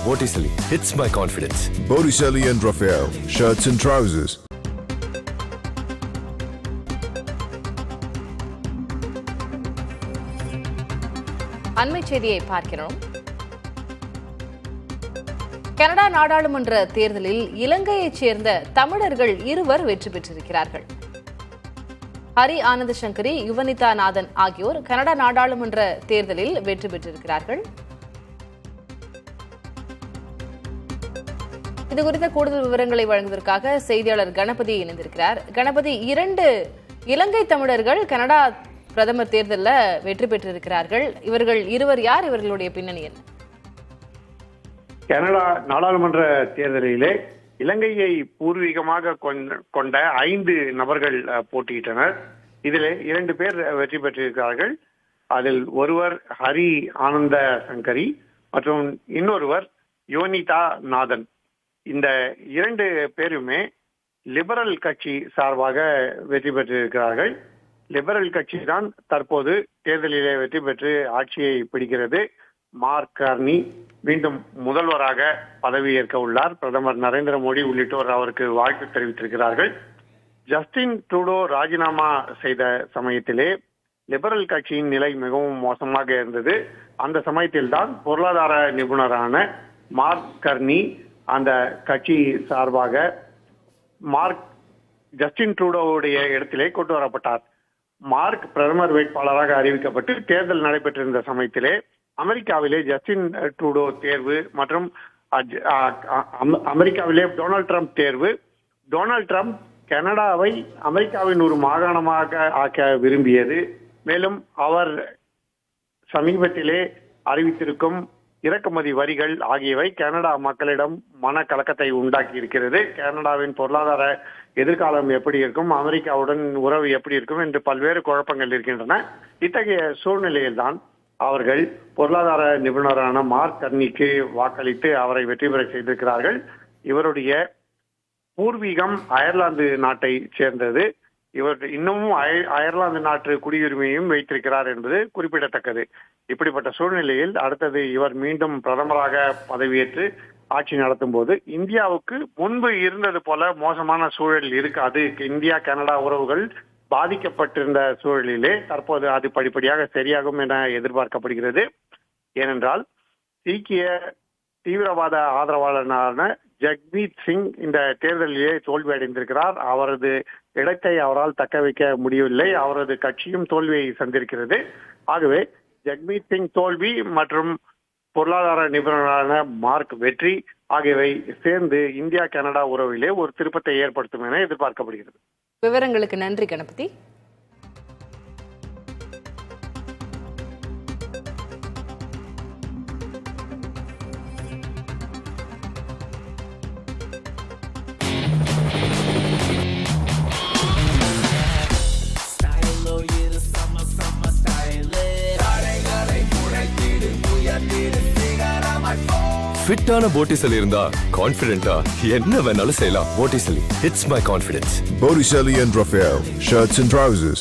Botticelli hits my confidence. Botticelli and Raphael, shirts and trousers. அண்மை செய்தியை பார்க்கிறோம். Canada நாடாளுமன்ற தேர்தலில் இலங்கையைச் சேர்ந்த தமிழர்கள் இருவர் வெற்றி பெற்றிருக்கிறார்கள். ஹரி ஆனந்த சங்கரி, யுவனிதா நாதன் ஆகியோர் கனடா நாடாளுமன்ற தேர்தலில் வெற்றி பெற்றிருக்கிறார்கள். இதுகுறித்த கூடுதல் விவரங்களை வழங்குவதற்காக செய்தியாளர் கணபதி இணைந்திருக்கிறார். கணபதி, 2 இலங்கை தமிழர்கள் கனடா பிரதமர் தேர்தலில் வெற்றி பெற்றிருக்கிறார்கள். இவர்கள் இருவர் யார்? இவர்களுடைய பின்னணி என்ன? கனடா நாடாளுமன்ற தேர்தலிலே இலங்கையை பூர்வீகமாக கொண்ட 5 நபர்கள் போட்டியிட்டனர். இதில் 2 பேர் வெற்றி பெற்றிருக்கிறார்கள். அதில் ஒருவர் ஹரி ஆனந்த சங்கரி மற்றும் இன்னொருவர் யுவனிதா நாதன். இந்த 2 பேருமே லிபரல் கட்சி சார்பாக வெற்றி பெற்றிருக்கிறார்கள். லிபரல் கட்சி தான் தற்போது தேர்தலிலே வெற்றி பெற்று ஆட்சியை பிடிக்கிறது. மார்க் கார்னி மீண்டும் முதல்வராக பதவியேற்க உள்ளார். பிரதமர் நரேந்திர மோடி உள்ளிட்டோர் அவருக்கு வாழ்த்து தெரிவித்திருக்கிறார்கள். ஜஸ்டின் ட்ரூடோ ராஜினாமா செய்த சமயத்திலே லிபரல் கட்சியின் நிலை மிகவும் மோசமாக இருந்தது. அந்த சமயத்தில் தான் பொருளாதார நிபுணரான மார்க் கர்னி அந்த கட்சி சார்பாக ஜஸ்டின் ட்ரூடோவுடைய இடத்திலே கொண்டு வரப்பட்டார். மார்க் பிரதமர் வேட்பாளராக அறிவிக்கப்பட்டு தேர்தல் நடைபெற்றிருந்த சமயத்திலே அமெரிக்காவிலே ஜஸ்டின் ட்ரூடோ தேர்வு மற்றும் அமெரிக்காவிலே டொனால்ட் ட்ரம்ப் தேர்வு. டொனால்ட் ட்ரம்ப் கனடாவை அமெரிக்காவின் ஒரு மாகாணமாக ஆக்க விரும்பியது. மேலும் அவர் சமீபத்திலே அறிவித்திருக்கும் இறக்குமதி வரிகள் ஆகியவை கனடா மக்களிடம் மனக்கலக்கத்தை உண்டாக்கி இருக்கிறது. கனடாவின் பொருளாதார எதிர்காலம் எப்படி இருக்கும், அமெரிக்காவுடன் உறவு எப்படி இருக்கும் என்று பல்வேறு குழப்பங்கள் இருக்கின்றன. இத்தகைய சூழ்நிலையில் தான் அவர்கள் பொருளாதார நிபுணரான மார்க் கர்னிக்கு வாக்களித்து அவரை வெற்றி பெற செய்திருக்கிறார்கள். இவருடைய பூர்வீகம் அயர்லாந்து நாட்டை சேர்ந்தது. இவர் இன்னமும் அயர்லாந்து நாட்டு குடியுரிமையும் வைத்திருக்கிறார் என்பது குறிப்பிடத்தக்கது. இப்படிப்பட்ட சூழ்நிலையில் அடுத்தது இவர் மீண்டும் பிரதமராக பதவியேற்று ஆட்சி நடத்தும் போது இந்தியாவுக்கு முன்பு இருந்தது போல மோசமான சூழல் இருக்காது. இந்தியா கனடா உறவுகள் பாதிக்கப்பட்டிருந்த சூழலிலே தற்போது அது படிப்படியாக சரியாகும் என எதிர்பார்க்கப்படுகிறது. ஏனென்றால் சீக்கிய தீவிரவாத ஆதரவாளரான ஜக்மீத் சிங் இந்த தேர்தலிலே தோல்வி அடைந்திருக்கிறார். அவரது இடத்தை அவரால் தக்க வைக்க முடியவில்லை. அவரது கட்சியும் தோல்வியை சந்திருக்கிறது. ஆகவே ஜக்மீத் சிங் தோல்வி மற்றும் பொருளாதார நிபுணரான மார்க் வெற்றி ஆகியவை சேர்ந்து இந்தியா கனடா உறவிலே ஒரு திருப்பத்தை ஏற்படுத்தும் என எதிர்பார்க்கப்படுகிறது. விவரங்களுக்கு நன்றி கணபதி. ஃபிட்டான Botticelli இருந்தா கான்ஃபிடென்ட்டா என்ன வேணாலும் செய்யலாம். Botticelli hits my confidence. Botticelli and Raphael, shirts and trousers.